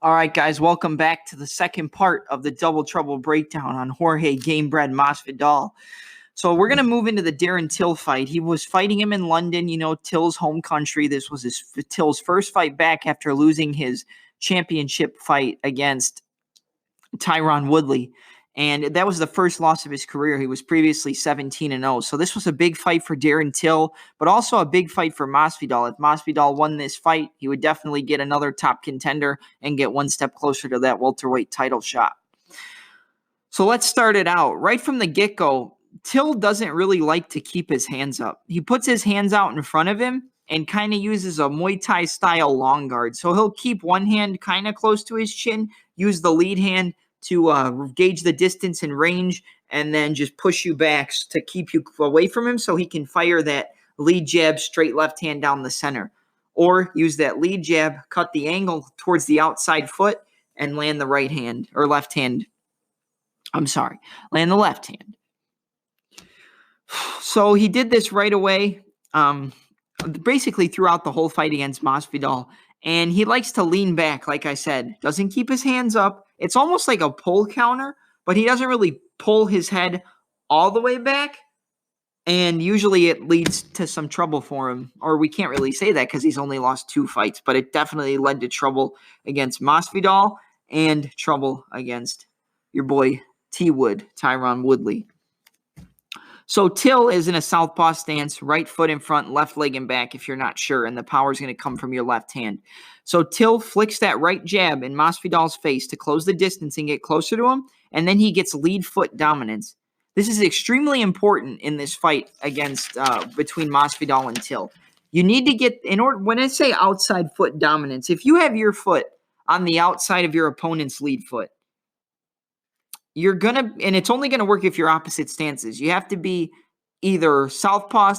All right, guys, welcome back to the second part of the Double Trouble Breakdown on Jorge Gamebred Masvidal. So we're going to move into the Darren Till fight. He was fighting him in London, Till's home country. This was Till's first fight back after losing his championship fight against Tyron Woodley. And that was the first loss of his career. He was previously 17-0. So this was a big fight for Darren Till, but also a big fight for Masvidal. If Masvidal won this fight, he would definitely get another top contender and get one step closer to that welterweight title shot. So let's start it out. Right from the get-go, Till doesn't really like to keep his hands up. He puts his hands out in front of him and kind of uses a Muay Thai style long guard. So he'll keep one hand kind of close to his chin, use the lead hand to gauge the distance and range, and then just push you back to keep you away from him so he can fire that lead jab straight left hand down the center. Or use that lead jab, cut the angle towards the outside foot, and land the right hand, or left hand. Land the left hand. So he did this right away, basically throughout the whole fight against Masvidal. And he likes to lean back, like I said. Doesn't keep his hands up. It's almost like a pull counter, but he doesn't really pull his head all the way back. And usually it leads to some trouble for him. Or we can't really say that because he's only lost 2 fights. But it definitely led to trouble against Masvidal and trouble against your boy T-Wood, Tyron Woodley. So Till is in a southpaw stance, right foot in front, left leg in back if you're not sure, and the power is going to come from your left hand. So Till flicks that right jab in Masvidal's face to close the distance and get closer to him, and then he gets lead foot dominance. This is extremely important in this fight against between Masvidal and Till. You need to get, when I say outside foot dominance, if you have your foot on the outside of your opponent's lead foot, you're going to, and it's only going to work if you're opposite stances. You have to be either southpaw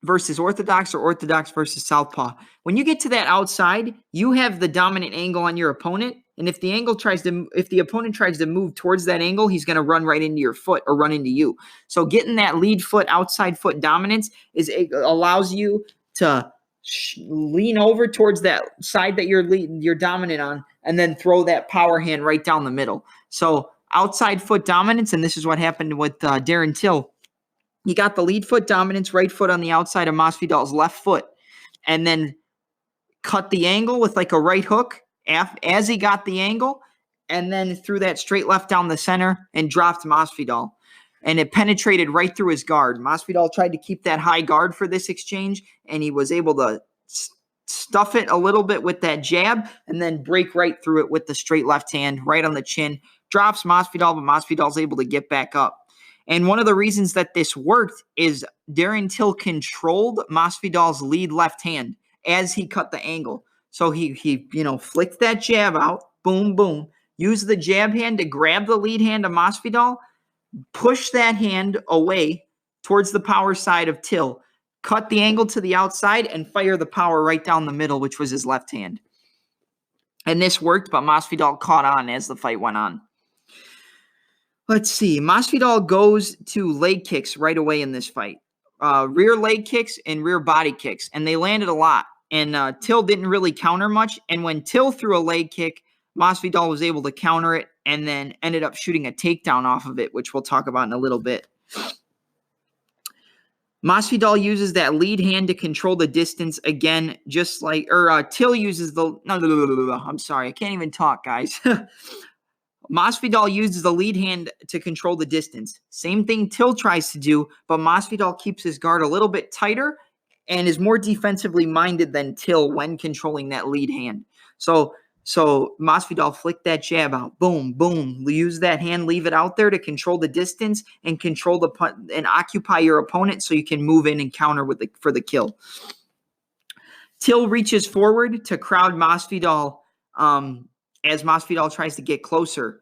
versus orthodox or orthodox versus southpaw. When you get to that outside, you have the dominant angle on your opponent. And if the opponent tries to move towards that angle, he's going to run right into your foot or run into you. So getting that lead foot, outside foot dominance allows you to lean over towards that side that you're dominant on, and then throw that power hand right down the middle. So outside foot dominance, and this is what happened with Darren Till. He got the lead foot dominance, right foot on the outside of Masvidal's left foot, and then cut the angle with like a right hook as he got the angle, and then threw that straight left down the center and dropped Masvidal. And it penetrated right through his guard. Masvidal tried to keep that high guard for this exchange, and he was able to stuff it a little bit with that jab and then break right through it with the straight left hand right on the chin. Drops Masvidal, but Masvidal's able to get back up. And one of the reasons that this worked is Darren Till controlled Masvidal's lead left hand as he cut the angle. So he flicked that jab out, boom, boom, used the jab hand to grab the lead hand of Masvidal, push that hand away towards the power side of Till, cut the angle to the outside, and fire the power right down the middle, which was his left hand. And this worked, but Masvidal caught on as the fight went on. Let's see. Masvidal goes to leg kicks right away in this fight. Rear leg kicks and rear body kicks, and they landed a lot. And Till didn't really counter much. And when Till threw a leg kick, Masvidal was able to counter it and then ended up shooting a takedown off of it, which we'll talk about in a little bit. Masvidal uses that lead hand to control the distance again, just like, Till uses I'm sorry, I can't even talk, guys. Masvidal uses the lead hand to control the distance. Same thing Till tries to do, but Masvidal keeps his guard a little bit tighter and is more defensively minded than Till when controlling that lead hand. So Masvidal flicked that jab out. Boom, boom. Use that hand, leave it out there to control the distance and control and occupy your opponent so you can move in and counter for the kill. Till reaches forward to crowd Masvidal as Masvidal tries to get closer.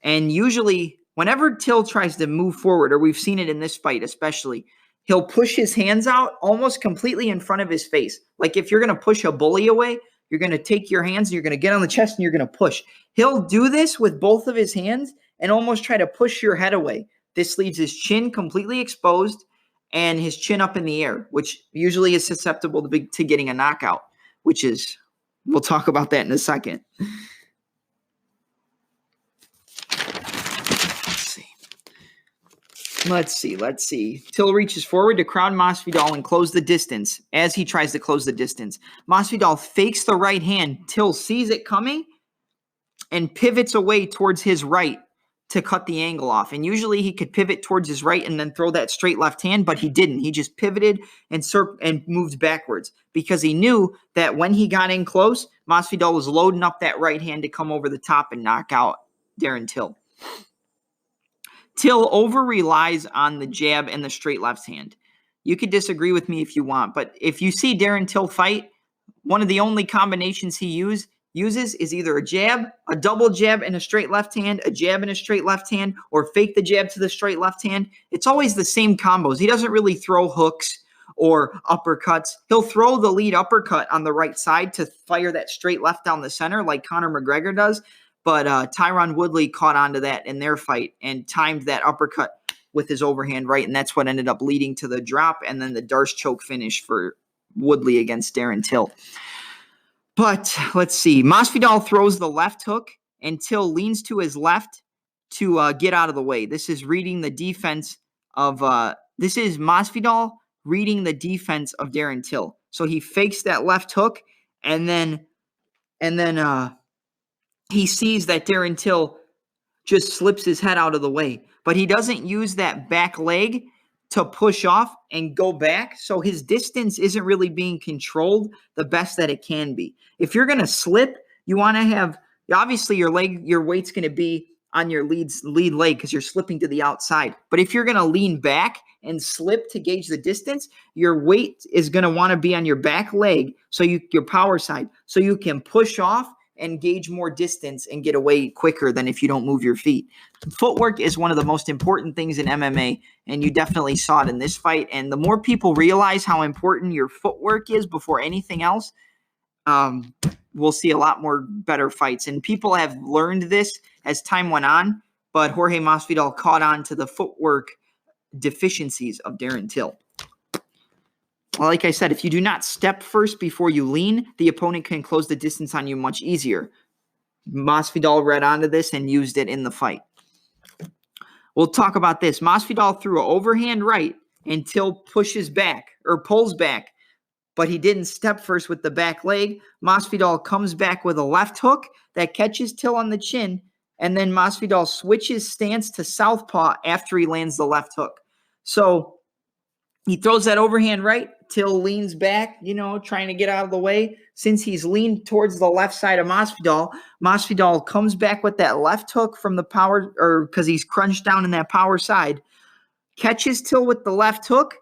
And usually, whenever Till tries to move forward, or we've seen it in this fight especially, he'll push his hands out almost completely in front of his face. Like if you're going to push a bully away, you're going to take your hands and you're going to get on the chest and you're going to push. He'll do this with both of his hands and almost try to push your head away. This leaves his chin completely exposed and his chin up in the air, which usually is susceptible to getting a knockout, which is, we'll talk about that in a second. Let's see. Till reaches forward to crowd Masvidal and close the distance. As he tries to close the distance, Masvidal fakes the right hand. Till sees it coming and pivots away towards his right to cut the angle off. And usually he could pivot towards his right and then throw that straight left hand, but he didn't. He just pivoted and moved backwards because he knew that when he got in close, Masvidal was loading up that right hand to come over the top and knock out Darren Till. Till over-relies on the jab and the straight left hand. You could disagree with me if you want, but if you see Darren Till fight, one of the only combinations he uses is either a jab, a double jab and a straight left hand, a jab and a straight left hand, or fake the jab to the straight left hand. It's always the same combos. He doesn't really throw hooks or uppercuts. He'll throw the lead uppercut on the right side to fire that straight left down the center like Conor McGregor does. But Tyron Woodley caught on to that in their fight and timed that uppercut with his overhand right, and that's what ended up leading to the drop and then the Darce choke finish for Woodley against Darren Till. But let's see. Masvidal throws the left hook and Till leans to his left to get out of the way. This is reading the defense of this is Masvidal reading the defense of Darren Till. So he fakes that left hook and then he sees that Darren Till just slips his head out of the way. But he doesn't use that back leg to push off and go back. So his distance isn't really being controlled the best that it can be. If you're going to slip, you want to have, obviously your weight's going to be on your lead leg because you're slipping to the outside. But if you're going to lean back and slip to gauge the distance, your weight is going to want to be on your back leg, so your power side, so you can push off and gauge more distance and get away quicker than if you don't move your feet. Footwork is one of the most important things in MMA, and you definitely saw it in this fight. And the more people realize how important your footwork is before anything else, we'll see a lot more better fights. And people have learned this as time went on, but Jorge Masvidal caught on to the footwork deficiencies of Darren Till. Well, like I said, if you do not step first before you lean, the opponent can close the distance on you much easier. Masvidal read onto this and used it in the fight. We'll talk about this. Masvidal threw an overhand right and Till pushes back or pulls back, but he didn't step first with the back leg. Masvidal comes back with a left hook that catches Till on the chin, and then Masvidal switches stance to southpaw after he lands the left hook. So he throws that overhand right. Till leans back, trying to get out of the way. Since he's leaned towards the left side of Masvidal, Masvidal comes back with that left hook from the power, or because he's crunched down in that power side, catches Till with the left hook.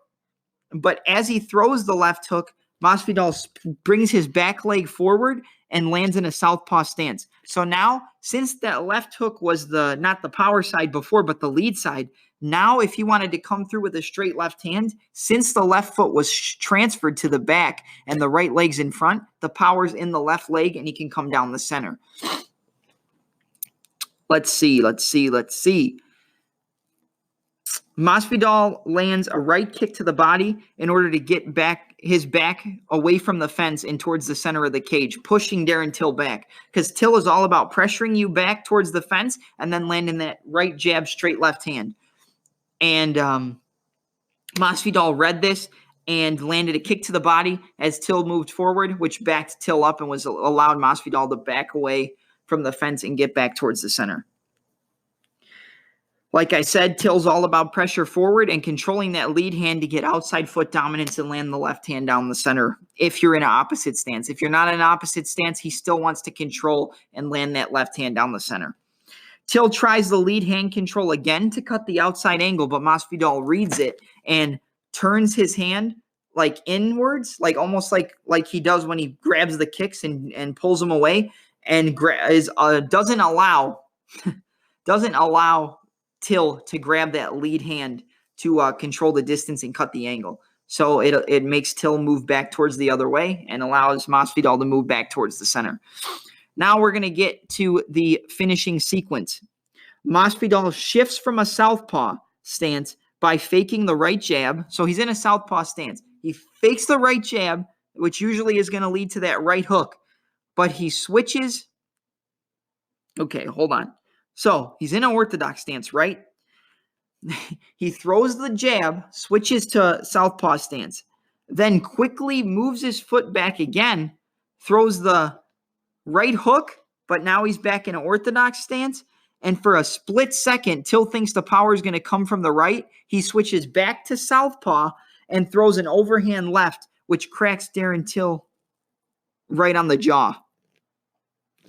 But as he throws the left hook, Masvidal brings his back leg forward and lands in a southpaw stance. So now, since that left hook was not the power side before, but the lead side, now if he wanted to come through with a straight left hand, since the left foot was transferred to the back and the right leg's in front, the power's in the left leg and he can come down the center. Let's see. Masvidal lands a right kick to the body in order to get his back away from the fence and towards the center of the cage, pushing Darren Till back. Because Till is all about pressuring you back towards the fence and then landing that right jab, straight left hand. And Masvidal read this and landed a kick to the body as Till moved forward, which backed Till up and allowed Masvidal to back away from the fence and get back towards the center. Like I said, Till's all about pressure forward and controlling that lead hand to get outside foot dominance and land the left hand down the center if you're in an opposite stance. If you're not in an opposite stance, he still wants to control and land that left hand down the center. Till tries the lead hand control again to cut the outside angle, but Masvidal reads it and turns his hand like inwards, like almost like he does when he grabs the kicks and pulls them away, and doesn't allow Till to grab that lead hand to control the distance and cut the angle. So it makes Till move back towards the other way and allows Masvidal to move back towards the center. Now we're going to get to the finishing sequence. Masvidal shifts from a southpaw stance by faking the right jab. So he's in a southpaw stance. He fakes the right jab, which usually is going to lead to that right hook. But he switches. Okay, hold on. So he's in an orthodox stance, right? He throws the jab, switches to southpaw stance, then quickly moves his foot back again, throws the right hook, but now he's back in an orthodox stance. And for a split second, Till thinks the power is going to come from the right. He switches back to southpaw and throws an overhand left, which cracks Darren Till right on the jaw.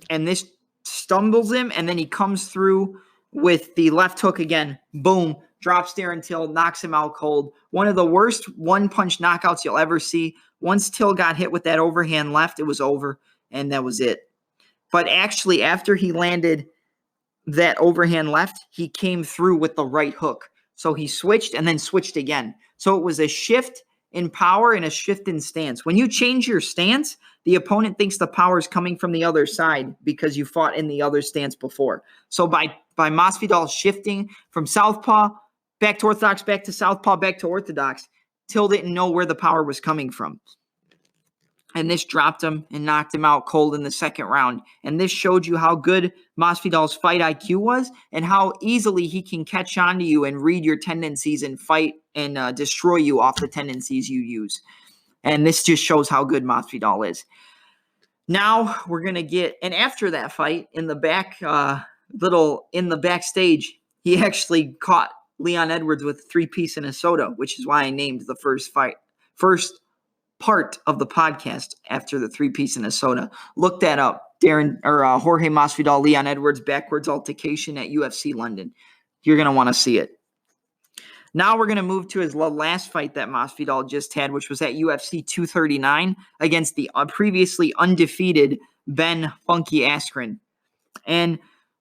And this stumbles him, and then he comes through with the left hook again. Boom. Drops Darren Till, knocks him out cold. One of the worst one-punch knockouts you'll ever see. Once Till got hit with that overhand left, it was over, and that was it. But actually, after he landed that overhand left, he came through with the right hook. So he switched and then switched again. So it was a shift in power and a shift in stance. When you change your stance, the opponent thinks the power is coming from the other side because you fought in the other stance before. So by Masvidal shifting from southpaw back to orthodox, back to southpaw, back to orthodox, Till didn't know where the power was coming from. And this dropped him and knocked him out cold in the second round. And this showed you how good Masvidal's fight IQ was and how easily he can catch on to you and read your tendencies and fight and destroy you off the tendencies you use. And this just shows how good Masvidal is. Now we're going to get, and after that fight, in the back, in the backstage, he actually caught Leon Edwards with a 3-piece and a soda, which is why I named the first part of the podcast after the 3-piece and a soda. Look that up. Jorge Masvidal, Leon Edwards, backwards altercation at UFC London. You're going to want to see it. Now we're going to move to his last fight that Masvidal just had, which was at UFC 239 against the previously undefeated Ben Funky Askren. And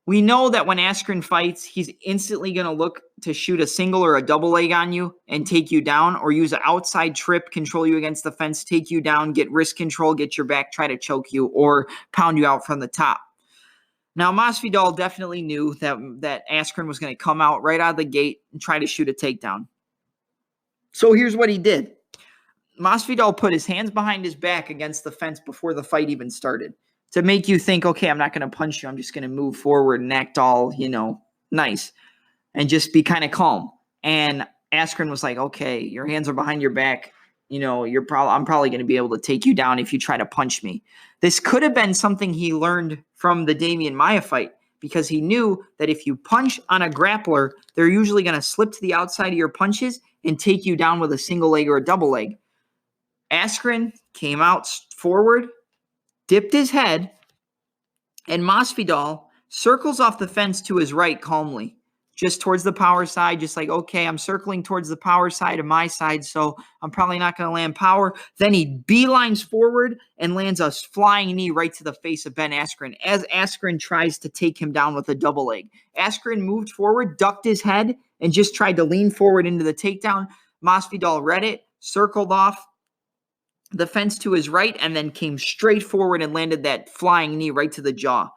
we know that when Askren fights, he's instantly going to look to shoot a single or a double leg on you and take you down, or use an outside trip, control you against the fence, take you down, get wrist control, get your back, try to choke you, or pound you out from the top. Now, Masvidal definitely knew that Askren was going to come out right out of the gate and try to shoot a takedown. So here's what he did. Masvidal put his hands behind his back against the fence before the fight even started, to make you think, okay, I'm not going to punch you. I'm just going to move forward and act all, nice and just be kind of calm. And Askren was like, okay, your hands are behind your back. I'm probably going to be able to take you down if you try to punch me. This could have been something he learned from the Damian Maia fight, because he knew that if you punch on a grappler, they're usually going to slip to the outside of your punches and take you down with a single leg or a double leg. Askren came out forward, dipped his head, and Masvidal circles off the fence to his right calmly, just towards the power side, just like, okay, I'm circling towards the power side of my side, so I'm probably not going to land power. Then he beelines forward and lands a flying knee right to the face of Ben Askren as Askren tries to take him down with a double leg. Askren moved forward, ducked his head, and just tried to lean forward into the takedown. Masvidal read it, circled off the fence to his right, and then came straight forward and landed that flying knee right to the jaw.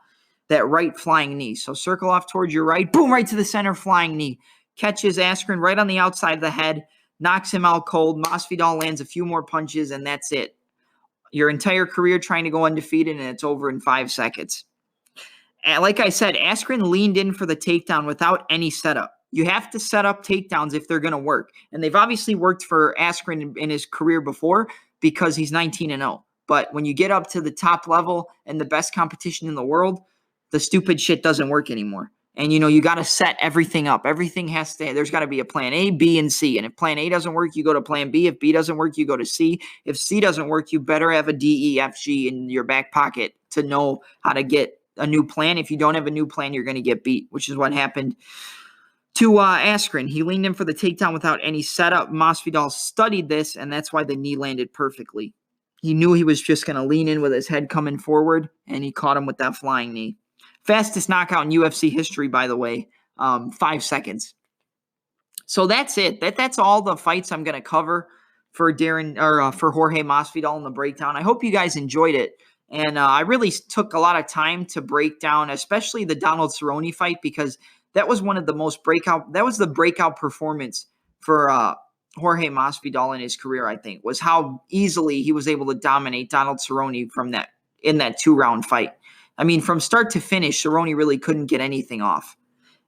That right flying knee. So circle off towards your right, boom, right to the center, flying knee. Catches Askren right on the outside of the head, knocks him out cold. Masvidal lands a few more punches, and that's it. Your entire career trying to go undefeated, and it's over in 5 seconds. And like I said, Askren leaned in for the takedown without any setup. You have to set up takedowns if they're going to work. And they've obviously worked for Askren in his career before because he's 19-0. But when you get up to the top level and the best competition in the world, the stupid shit doesn't work anymore. And, you got to set everything up. Everything there's got to be a plan A, B, and C. And if plan A doesn't work, you go to plan B. If B doesn't work, you go to C. If C doesn't work, you better have a D, E, F, G in your back pocket to know how to get a new plan. If you don't have a new plan, you're going to get beat, which is what happened to Askren. He leaned in for the takedown without any setup. Masvidal studied this, and that's why the knee landed perfectly. He knew he was just going to lean in with his head coming forward, and he caught him with that flying knee. Fastest knockout in UFC history, by the way, 5 seconds. So that's it. That's all the fights I'm going to cover for for Jorge Masvidal in the breakdown. I hope you guys enjoyed it. And I really took a lot of time to break down, especially the Donald Cerrone fight, because that was one of the most the breakout performance for Jorge Masvidal in his career, I think, was how easily he was able to dominate Donald Cerrone in that 2-round fight. I mean, from start to finish, Cerrone really couldn't get anything off.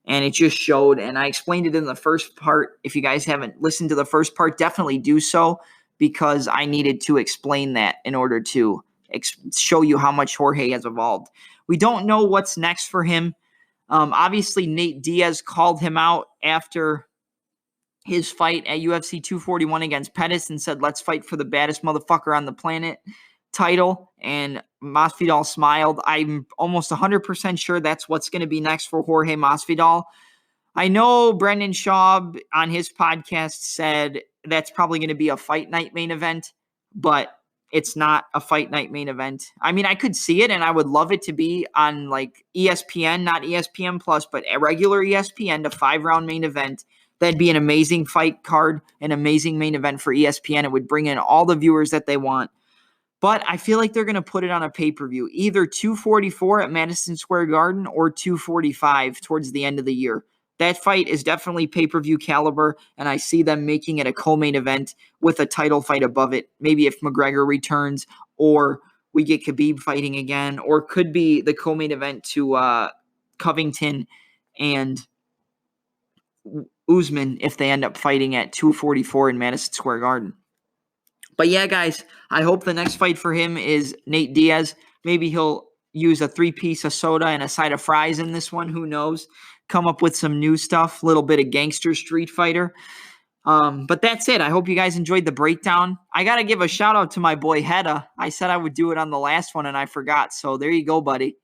and it just showed. And I explained it in the first part. If you guys haven't listened to the first part, definitely do so, because I needed to explain that in order to show you how much Jorge has evolved. We don't know what's next for him. Obviously, Nate Diaz called him out after his fight at UFC 241 against Pettis and said, let's fight for the baddest motherfucker on the planet title. And Masvidal smiled. I'm almost 100% sure that's what's going to be next for Jorge Masvidal. I know Brendan Schaub on his podcast said that's probably going to be a fight night main event, but it's not a fight night main event. I mean, I could see it, and I would love it to be on like ESPN, not ESPN Plus, but a regular ESPN, the 5-round main event. That'd be an amazing fight card, an amazing main event for ESPN. It would bring in all the viewers that they want. But I feel like they're going to put it on a pay-per-view, either 244 at Madison Square Garden or 245 towards the end of the year. That fight is definitely pay-per-view caliber, and I see them making it a co-main event with a title fight above it. Maybe if McGregor returns, or we get Khabib fighting again, or could be the co-main event to Covington and Usman if they end up fighting at 244 in Madison Square Garden. But yeah, guys, I hope the next fight for him is Nate Diaz. Maybe he'll use a 3-piece of soda and a side of fries in this one. Who knows? Come up with some new stuff, a little bit of gangster street fighter. But that's it. I hope you guys enjoyed the breakdown. I got to give a shout out to my boy Hedda. I said I would do it on the last one and I forgot. So there you go, buddy.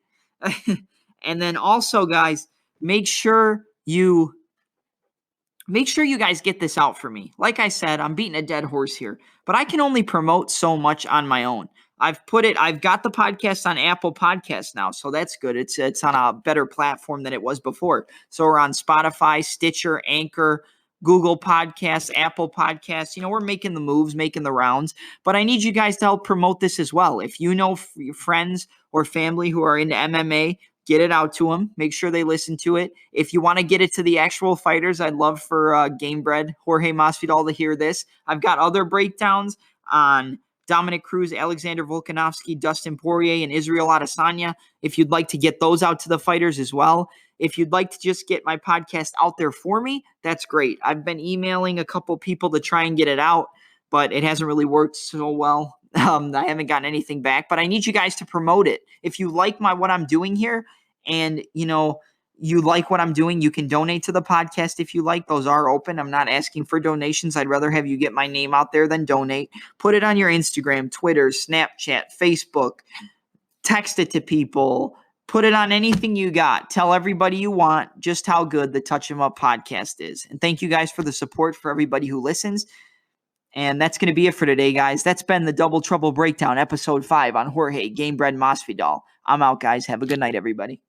And then also, guys, make sure you guys get this out for me. Like I said, I'm beating a dead horse here, but I can only promote so much on my own. I've got the podcast on Apple Podcasts now, so that's good. It's on a better platform than it was before. So we're on Spotify, Stitcher, Anchor, Google Podcasts, Apple Podcasts. We're making the moves, making the rounds, but I need you guys to help promote this as well. If you know your friends or family who are into MMA, get it out to them. Make sure they listen to it. If you want to get it to the actual fighters, I'd love for Gamebred, Jorge Masvidal, to hear this. I've got other breakdowns on Dominic Cruz, Alexander Volkanovski, Dustin Poirier, and Israel Adesanya. If you'd like to get those out to the fighters as well. If you'd like to just get my podcast out there for me, that's great. I've been emailing a couple people to try and get it out, but it hasn't really worked so well. I haven't gotten anything back, but I need you guys to promote it. If you like what I'm doing here, and you like what I'm doing, you can donate to the podcast if you like. Those are open. I'm not asking for donations. I'd rather have you get my name out there than donate. Put it on your Instagram, Twitter, Snapchat, Facebook. Text it to people. Put it on anything you got. Tell everybody you want just how good the Touch 'Em Up podcast is. And thank you guys for the support for everybody who listens. And that's going to be it for today, guys. That's been the Double Trouble Breakdown, Episode 5 on Jorge Gamebred Masvidal. I'm out, guys. Have a good night, everybody.